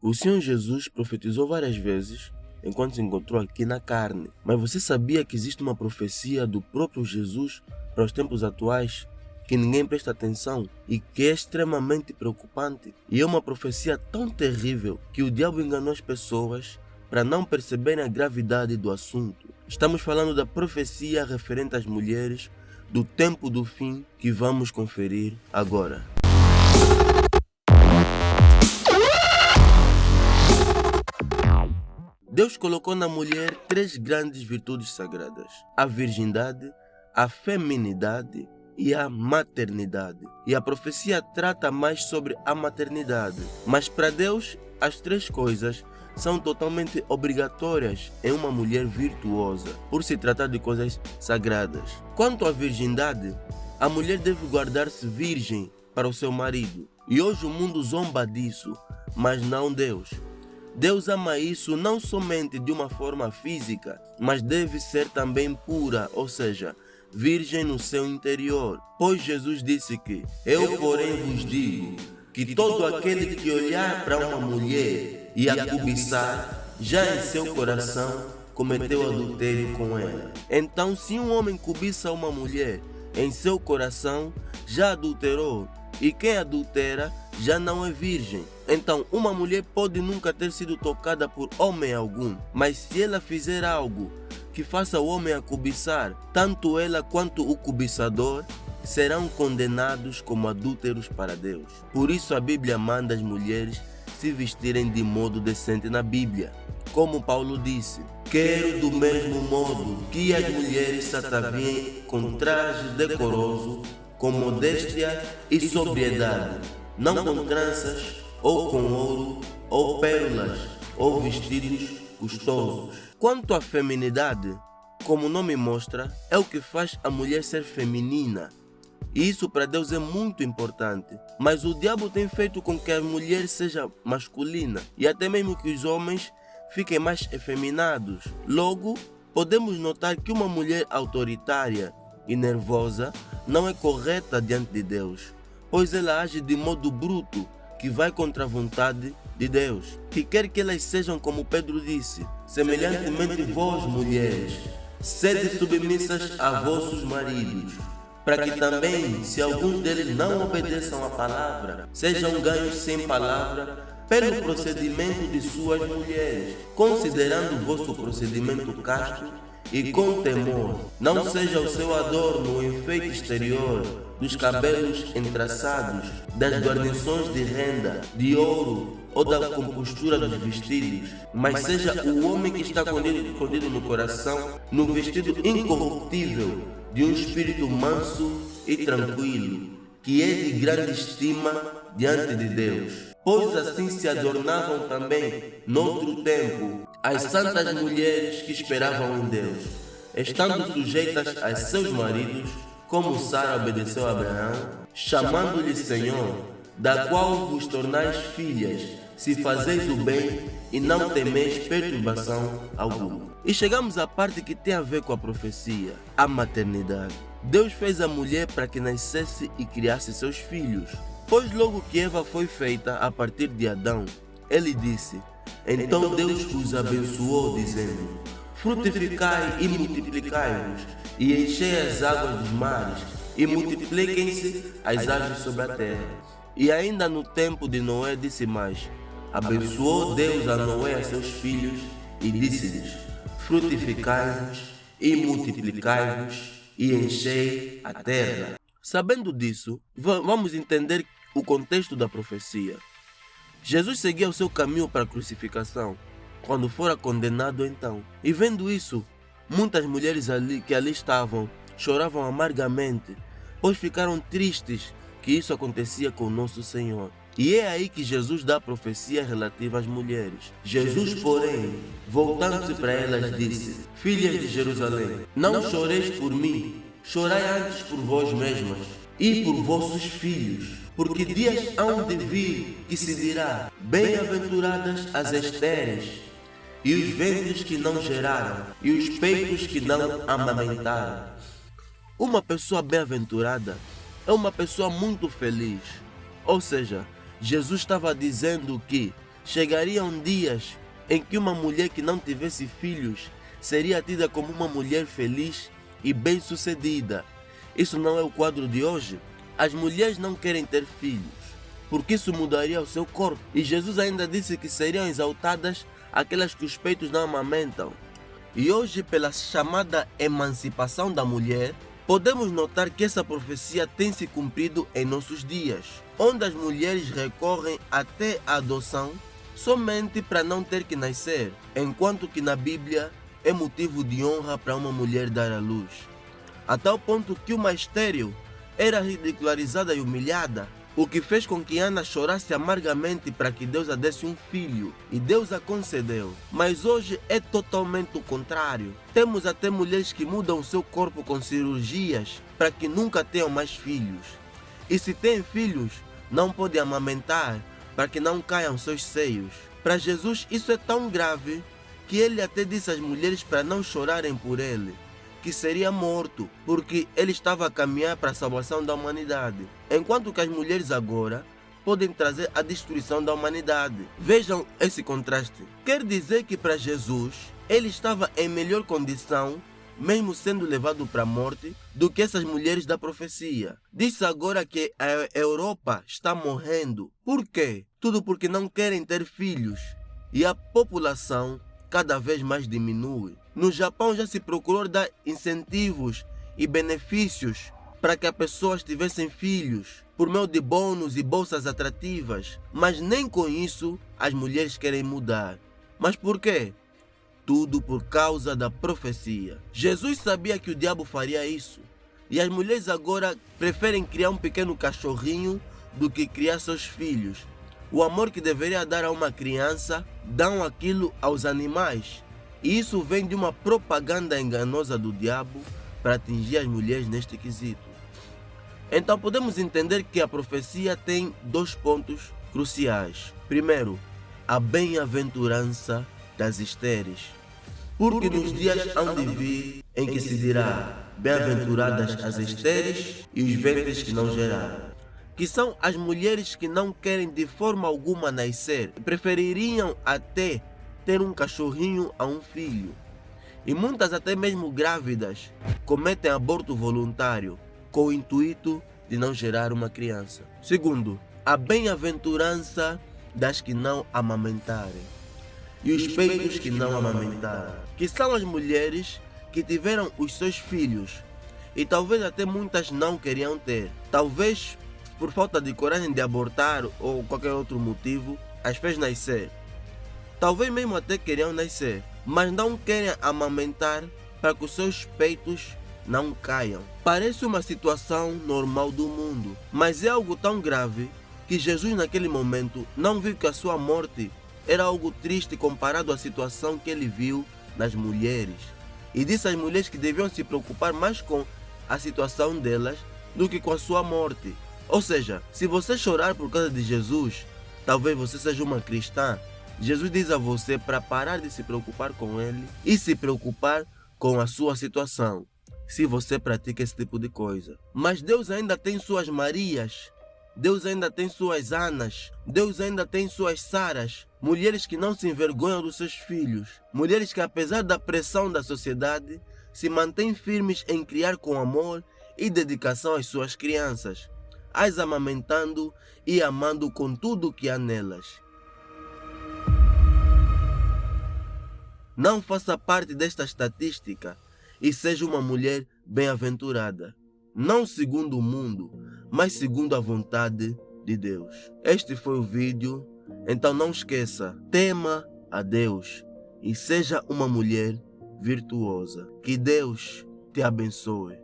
O Senhor Jesus profetizou várias vezes enquanto se encontrou aqui na carne. Mas você sabia que existe uma profecia do próprio Jesus para os tempos atuais que ninguém presta atenção e que é extremamente preocupante? E é uma profecia tão terrível que o diabo enganou as pessoas para não perceberem a gravidade do assunto. Estamos falando da profecia referente às mulheres do tempo do fim que vamos conferir agora. Deus colocou na mulher 3 grandes virtudes sagradas: a virgindade, a feminidade e a maternidade. E a profecia trata mais sobre a maternidade. Mas para Deus, as 3 coisas são totalmente obrigatórias em uma mulher virtuosa, por se tratar de coisas sagradas. Quanto à virgindade, a mulher deve guardar-se virgem para o seu marido. E hoje o mundo zomba disso, mas não Deus. Deus ama isso não somente de uma forma física, mas deve ser também pura, ou seja, virgem no seu interior. Pois Jesus disse que: eu porém vos digo que todo aquele que olhar para uma mulher e a cobiçar, já em seu coração cometeu adultério com ela. Então, se um homem cobiça uma mulher, em seu coração já adulterou, e quem adultera já não é virgem. Então, uma mulher pode nunca ter sido tocada por homem algum, mas se ela fizer algo que faça o homem a cobiçar, tanto ela quanto o cobiçador serão condenados como adúlteros para Deus. Por isso a Bíblia manda as mulheres se vestirem de modo decente na Bíblia. Como Paulo disse: quero do mesmo modo que as mulheres se ataviem com traje decoroso, com modéstia e sobriedade, não com tranças, ou com ouro, ou pérolas, ou vestidos custosos. Quanto à feminidade, como o nome mostra, é o que faz a mulher ser feminina. E isso para Deus é muito importante. Mas o diabo tem feito com que a mulher seja masculina e até mesmo que os homens fiquem mais efeminados. Logo, podemos notar que uma mulher autoritária e nervosa não é correta diante de Deus, pois ela age de modo bruto, que vai contra a vontade de Deus, que quer que elas sejam como Pedro disse: semelhantemente vós, mulheres, sede submissas a vossos maridos, para que também, se alguns deles não obedeçam à palavra, sejam ganhos sem palavra pelo procedimento de suas mulheres, considerando o vosso procedimento casto e com temor. Não seja o seu adorno o enfeite exterior dos cabelos entraçados, das guarnições de renda, de ouro ou da compostura dos vestidos, mas seja o homem que está escondido no coração, no vestido incorruptível de um espírito manso e tranquilo, que é de grande estima diante de Deus. Pois assim se adornavam também, noutro tempo, as santas mulheres que esperavam em Deus, estando sujeitas a seus maridos, como Sara obedeceu a Abraão, chamando-lhe Senhor, da qual vos tornais filhas, se fazeis o bem e não temeis perturbação alguma. E chegamos à parte que tem a ver com a profecia, a maternidade. Deus fez a mulher para que nascesse e criasse seus filhos. Pois logo que Eva foi feita a partir de Adão, ele disse: então Deus os abençoou, dizendo: frutificai e multiplicai-vos, e enchei as águas dos mares, e multipliquem-se as aves sobre a terra. E ainda no tempo de Noé disse mais: abençoou Deus a Noé e a seus filhos, e disse-lhes: frutificai-vos e multiplicai-vos, e enchei a terra. Sabendo disso, vamos entender o contexto da profecia. Jesus seguia o seu caminho para a crucificação, quando fora condenado então. E vendo isso, muitas mulheres que ali estavam choravam amargamente, pois ficaram tristes que isso acontecia com nosso Senhor. E é aí que Jesus dá a profecia relativa às mulheres. Jesus, porém, voltando-se para elas, disse: filhas de Jerusalém, não choreis por mim, chorai antes por vós mesmas e por vossos filhos, porque dias hão de vir que se dirá: bem-aventuradas as estéreis, e os ventres que não geraram, e os peitos que não amamentaram. Uma pessoa bem-aventurada é uma pessoa muito feliz. Ou seja, Jesus estava dizendo que Chegariam dias em que uma mulher que não tivesse filhos seria tida como uma mulher feliz e bem-sucedida. Isso não é o quadro de hoje. As mulheres não querem ter filhos, porque isso mudaria o seu corpo. E Jesus ainda disse que seriam exaltadas aquelas que os peitos não amamentam. E hoje, pela chamada emancipação da mulher, podemos notar que essa profecia tem se cumprido em nossos dias, onde as mulheres recorrem até à adoção somente para não ter que nascer, enquanto que na Bíblia é motivo de honra para uma mulher dar à luz. A tal ponto que uma estéril era ridicularizada e humilhada, o que fez com que Ana chorasse amargamente para que Deus a desse um filho, e Deus a concedeu. Mas hoje é totalmente o contrário. Temos até mulheres que mudam seu corpo com cirurgias para que nunca tenham mais filhos. E se têm filhos, não podem amamentar para que não caiam seus seios. Para Jesus isso é tão grave que ele até disse às mulheres para não chorarem por ele, que seria morto, porque ele estava a caminhar para a salvação da humanidade, enquanto que as mulheres agora podem trazer a destruição da humanidade. Vejam esse contraste. Quer dizer que para Jesus, ele estava em melhor condição, mesmo sendo levado para a morte, do que essas mulheres da profecia. Diz agora que a Europa está morrendo. Por quê? Tudo porque não querem ter filhos e a população cada vez mais diminui. No Japão já se procurou dar incentivos e benefícios para que as pessoas tivessem filhos, por meio de bônus e bolsas atrativas, mas nem com isso as mulheres querem mudar. Mas por quê? Tudo por causa da profecia. Jesus sabia que o diabo faria isso, e as mulheres agora preferem criar um pequeno cachorrinho do que criar seus filhos. O amor que deveria dar a uma criança, dão aquilo aos animais. E isso vem de uma propaganda enganosa do diabo para atingir as mulheres neste quesito. Então podemos entender que a profecia tem dois pontos cruciais. Primeiro, a bem-aventurança das estéreis. Porque nos dias hão de vir em que se dirá: bem-aventuradas as estéreis e os ventres que não geraram, que são as mulheres que não querem de forma alguma nascer, prefeririam até ter um cachorrinho a um filho. E muitas, até mesmo grávidas, cometem aborto voluntário com o intuito de não gerar uma criança. Segundo, a bem-aventurança das que não amamentarem e os peitos que não amamentaram, que são as mulheres que tiveram os seus filhos e talvez até muitas não queriam ter. Talvez por falta de coragem de abortar ou qualquer outro motivo, as fez nascer. Talvez mesmo até queriam nascer, mas não querem amamentar para que os seus peitos não caiam. Parece uma situação normal do mundo, mas é algo tão grave que Jesus naquele momento não viu que a sua morte era algo triste comparado à situação que ele viu nas mulheres. E disse às mulheres que deviam se preocupar mais com a situação delas do que com a sua morte. Ou seja, se você chorar por causa de Jesus, talvez você seja uma cristã. Jesus diz a você para parar de se preocupar com ele e se preocupar com a sua situação, se você pratica esse tipo de coisa. Mas Deus ainda tem suas Marias, Deus ainda tem suas Anas, Deus ainda tem suas Saras, mulheres que não se envergonham dos seus filhos, mulheres que apesar da pressão da sociedade, se mantêm firmes em criar com amor e dedicação as suas crianças, as amamentando e amando com tudo o que há nelas. Não faça parte desta estatística e seja uma mulher bem-aventurada, não segundo o mundo, mas segundo a vontade de Deus. Este foi o vídeo, então não esqueça, tema a Deus e seja uma mulher virtuosa. Que Deus te abençoe.